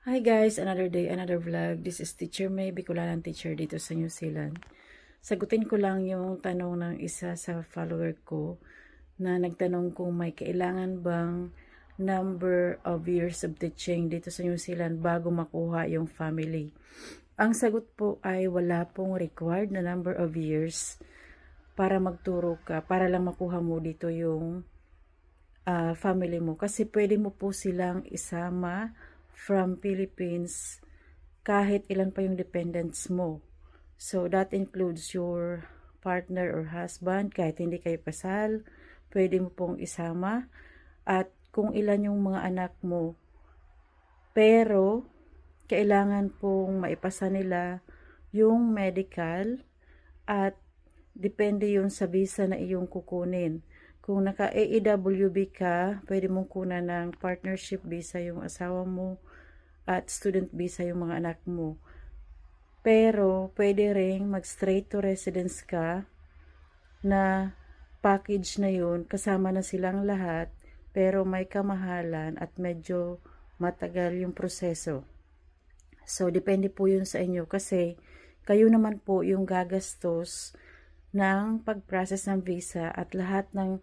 Hi guys, another day, another vlog. This is Teacher May, Bicolanang teacher dito sa New Zealand. Sagutin ko lang yung tanong ng isa sa follower ko na nagtanong kung may kailangan bang number of years of teaching dito sa New Zealand bago makuha yung family. Ang sagot po ay wala pong required na number of years para magturo ka, para lang makuha mo dito yung family mo. Kasi pwede mo po silang isama from Philippines kahit ilan pa yung dependents mo. So that includes your partner or husband, kahit hindi kayo kasal, pwede mo pong isama. At kung ilan yung mga anak mo. Pero kailangan pong maipasa nila yung medical at depende yun sa visa na iyong kukunin. Kung naka-AEWB ka, pwede mong kunan ng partnership visa yung asawa mo at student visa yung mga anak mo. Pero pwede ring mag-straight to residence ka na package na yun, kasama na silang lahat, pero may kamahalan at medyo matagal yung proseso. So, depende po yun sa inyo kasi kayo naman po yung gagastos ng pag-process ng visa at lahat ng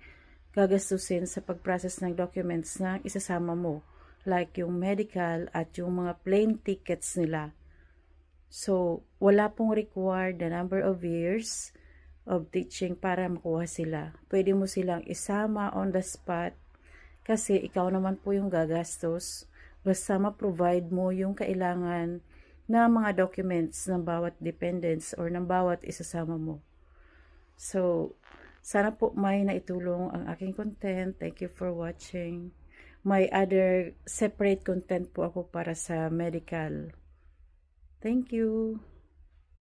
gagastusin sa pag-process ng documents na isasama mo, like yung medical at yung mga plane tickets nila. So, wala pong required na number of years of teaching para makuha sila. Pwede mo silang isama on the spot kasi ikaw naman po yung gagastos. Basta ma-provide mo yung kailangan na mga documents ng bawat dependents or ng bawat isasama mo. So, sana po may naitulong ang aking content. Thank you for watching. May other separate content po ako para sa medical. Thank you.